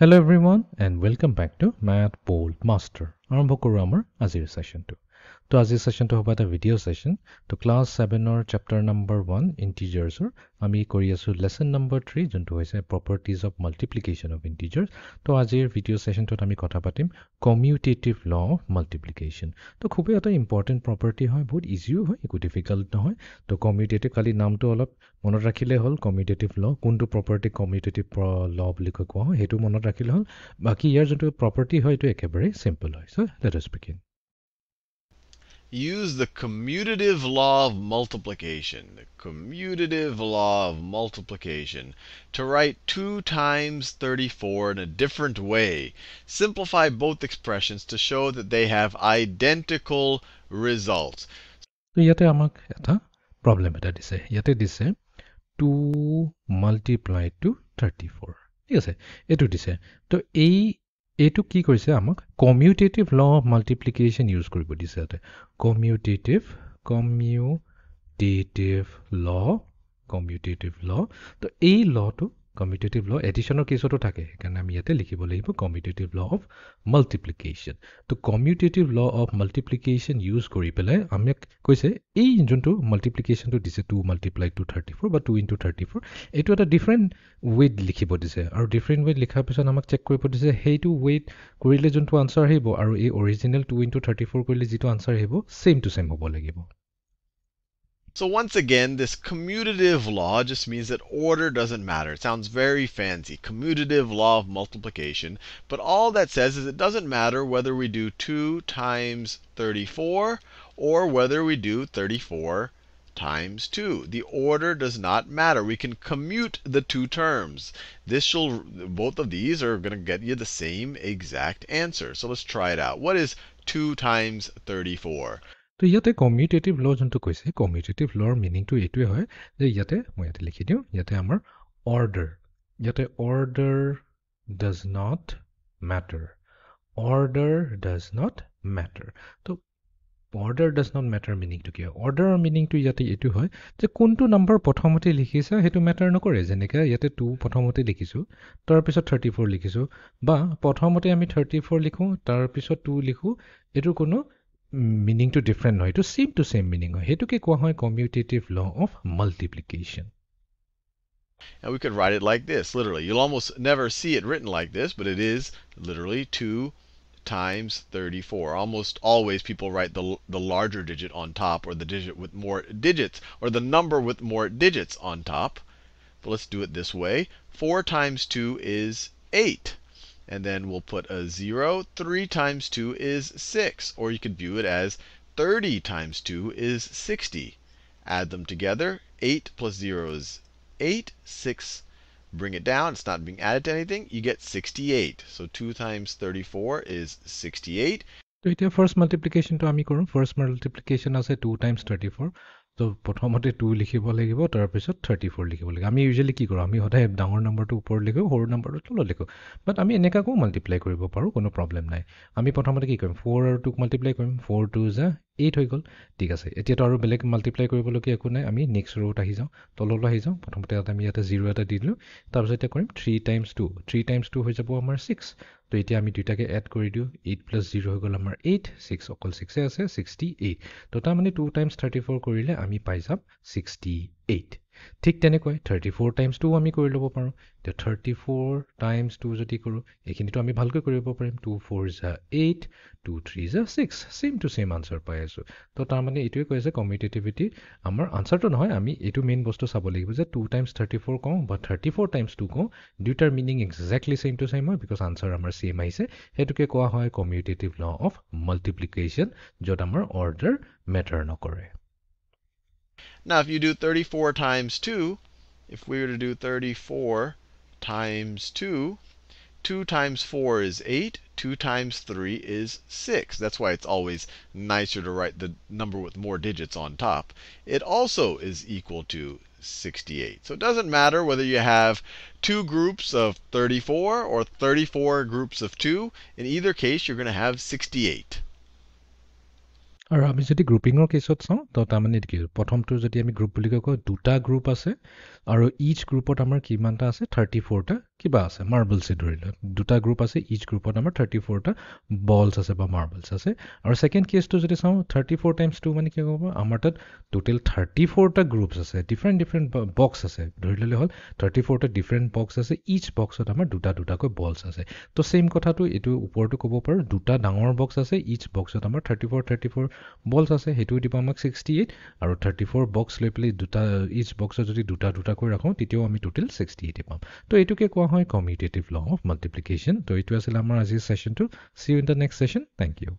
Hello everyone and welcome back to Math Bold Master. আৰম্ভ কৰো আমাৰ আজিৰ সেশনটো। তো আজিৰ সেশনটো হ'ব এটা ভিডিও সেশন। তো ক্লাস 7 ৰ চ্যাপ্টাৰ নম্বৰ 1 ইন্টিজাৰ্ছৰ আমি কৰি আছো লেসন নম্বৰ 3 যোনটো হৈছে প্ৰপাৰ্টিজ অফ মাল্টিপ্লিকেশন অফ ইন্টিজাৰ্ছ। তো আজিৰ ভিডিও সেশনটোত আমি কথা পাতিম কমিউটেটিভ ল অফ মাল্টিপ্লিকেশন। তো খুবই এটা ইম্পৰ্টেন্ট প্ৰপাৰ্টি হয়, বহুত ইজিও হয়, একো ডিফিকাল্ট নহয়। তো কমিউটেটিভ খালি নামটো অলপ মনত ৰাখিলে হ'ল। কমিউটেটিভ ল কোনটো প্ৰপাৰ্টি কমিউটেটিভ ল বুলি কোৱা হয় সেইটো মনত ৰাখিলে হ'ল। বাকি ইয়াৰ যোনটো প্ৰপাৰ্টি হয় এইটো একেবাৰে সিম্পল হয়। So let us begin. Use the commutative law of multiplication, to write 2 times 34 in a different way. Simplify both expressions to show that they have identical results. তো ইয়াতে আমাক এটা প্ৰবলেম এটা দিছে। ইয়াতে দিছে 2 multiplied to 34। ঠিক আছে, এইটো দিছে। তো এইটো কি কৰিছে, আমাক commutative law of multiplication use কৰিব দিছে। ইয়াতে কমিউটেটিভ ল। তো এই লটো কমিউটেটিভ ল এডিশনৰ কেছতো থাকে, সেইকাৰণে আমি ইয়াতে লিখিব লাগিব কমিউটেটিভ ল অফ মাল্টিপ্লিকেশন। তো commutative law of multiplication use কৰি পেলাই আমাক কৈছে এই যোনটো মাল্টিপ্লিকেশনটো দিছে 2 multiplied to 34 বা 2 into 34, এইটো এটা ডিফাৰেণ্ট ৱেত লিখিব দিছে। আৰু ডিফাৰেণ্ট ৱেত লিখাৰ পিছত আমাক চেক কৰিব দিছে সেইটো ৱেত কৰিলে যোনটো আনসাৰ আহিব আৰু এই অৰিজিনেল 2 into 34 কৰিলে যিটো আনসাৰ আহিব সেম টু সেম হ'ব লাগিব। So once again, this commutative law just means that order doesn't matter. It sounds very fancy, commutative law of multiplication. But all that says is it doesn't matter whether we do 2 times 34 or whether we do 34 times 2. The order does not matter. We can commute the two terms. Both of these are going to get you the same exact answer. So let's try it out. What is 2 times 34? তো ইয়াতে commutative ল যোনটো কৈছে, commutative লৰ মিনিংটো এইটোৱে হয় যে ইয়াতে মই ইয়াতে লিখি দিওঁ, ইয়াতে আমাৰ অৰ্ডাৰ, ইয়াতে order does not matter. Order does not matter. তো অৰ্ডাৰ ডাজ নট মেটাৰ মিনিংটো কি হয়? অৰ্ডাৰৰ মিনিংটো ইয়াতে এইটো হয় যে কোনটো নম্বৰ প্ৰথমতে লিখিছা সেইটো মেটাৰ নকৰে। যেনেকৈ ইয়াতে 2 প্ৰথমতে লিখিছোঁ, তাৰপিছত 34 লিখিছোঁ, বা প্ৰথমতে আমি 34 লিখোঁ তাৰপিছত 2 লিখোঁ, এইটো কোনো মিনিংটো ডিফাৰেণ্ট নহয়, এইটো সেম টু সেম মিনিং হয়। সেইটোকে কোৱা হয় commutative law of multiplication. And we could write it like this, literally. You'll almost never see it written like this, but it is literally 2 times 34. Almost always people write the larger digit on top, or the digit with more digits, or the number with more digits on top. But let's do it this way. 4 times 2 is 8. And then we'll put a 0. 3 times 2 is 6. Or you could view it as 30 times 2 is 60. Add them together. 8 plus 0 is 8. 6, bring it down. It's not being added to anything. You get 68. So 2 times 34 is 68. তো এতিয়া first মাল্টিপ্লিকেশ্যনটো আমি কৰোঁ। First multiplication আছে 2 times 34। তো প্ৰথমতে 2 লিখিব লাগিব, তাৰপিছত 34 লিখিব লাগিব। আমি ইউজুৱেলি কি কৰোঁ, আমি সদায় ডাঙৰ নম্বৰটো ওপৰত লিখোঁ, সৰু নম্বৰটো তলত লিখোঁ। বাট আমি এনেকুৱাকো মাল্টিপ্লাই কৰিব পাৰোঁ, কোনো প্ৰব্লেম নাই। আমি প্ৰথমতে কি কৰিম, 4 আৰু 2ক মাল্টিপ্লাই কৰিম। 4 2 যা 8 হৈ গ'ল। ঠিক আছে, এতিয়াতো আৰু বেলেগ মাল্টিপ্লাই কৰিবলগীয়া একো নাই। আমি নেক্সট ৰ'ত আহি যাওঁ, তললৈ আহি যাওঁ। প্ৰথমতে আমি ইয়াতে 0 এটা দি দিলোঁ, তাৰপিছত এতিয়া কৰিম 3 times 2। 3 times 2 হৈ যাব আমাৰ 6। তো এতিয়া আমি দুইটাকে এড কৰি দিওঁ। 8 plus 0 হৈ গ'ল আমাৰ 8। 6 অকল 6 আছে, 68। তো তাৰমানে 2 times 34 কৰিলে আমি পাই যাম 68। ঠিক তেনেকৈ 34 times 2 আমি কৰি ল'ব পাৰোঁ। এতিয়া 34 times 2 যদি কৰোঁ, এইখিনিতো আমি ভালকৈ কৰিব পাৰিম। 2 4 যা 8, 2 3 যা 6, সেম টু সেম আনচাৰ পাই আছোঁ। তো তাৰমানে এইটোৱে কৈ আছে কমিউটেটিভিটি আমাৰ আনচাৰটো নহয়, আমি এইটো মেইন বস্তু চাব লাগিব যে 2 times 34 কওঁ বা 34 times 2 কওঁ, দুইটাৰ meaning exactly same to same হয়, বিকজ আনচাৰ আমাৰ সেম আহিছে। সেইটোকে কোৱা হয় কমিউটেটিভ ল অফ মাল্টিপ্লিকেশ্যন, য'ত আমাৰ অৰ্ডাৰ মেটাৰ নকৰে। Now, if you do 34 times 2, if we were to do 34 times 2, 2 times 4 is 8. 2 times 3 is 6. That's why it's always nicer to write the number with more digits on top. It also is equal to 68. So it doesn't matter whether you have 2 groups of 34 or 34 groups of 2. In either case, you're going to have 68. আৰু আমি যদি গ্ৰুপিঙৰ কেছত চাওঁ তো তাৰমানে কি প্ৰথমটো যদি আমি গ্ৰুপ বুলি কওঁ দুটা গ্ৰুপ আছে আৰু ইচ গ্ৰুপত আমাৰ কিমানটা আছে 34টা কিবা আছে মাৰ্বলছে ধৰি লওক দুটা গ্ৰুপ আছে ইচ গ্ৰুপত আমাৰ 34টা বলছ আছে বা মাৰ্বলছ আছে আৰু ছেকেণ্ড কেছটো যদি চাওঁ 34 টাইমছ 2 মানে কি হ'ব আমাৰ তাত টোটেল 34টা গ্ৰুপছ আছে ডিফাৰেণ্ট বক্স আছে ধৰি ল'লে হ'ল 34টা ডিফাৰেণ্ট বক্স আছে ইচ বক্সত আমাৰ দুটাকৈ বলছ আছে তো ছেইম কথাটো এইটো ওপৰতো ক'ব পাৰোঁ দুটা ডাঙৰ বক্স আছে ইচ বক্সত আমাৰ 34 বলছ আছে সেইটোও দিব আমাক 68 আৰু 34 বক্স লৈ পেলাই দুটা ইচ বক্সত যদি দুটাকৈ ৰাখোঁ তেতিয়াও আমি টোটেল 68 পাম তো এইটোকে কোৱা হয় কমিউটেটিভ ল অফ মাল্টিপ্লিকেশ্যন তো এইটো আছিল আমাৰ আজিৰ ছেশ্যনটো see you in the next session thank U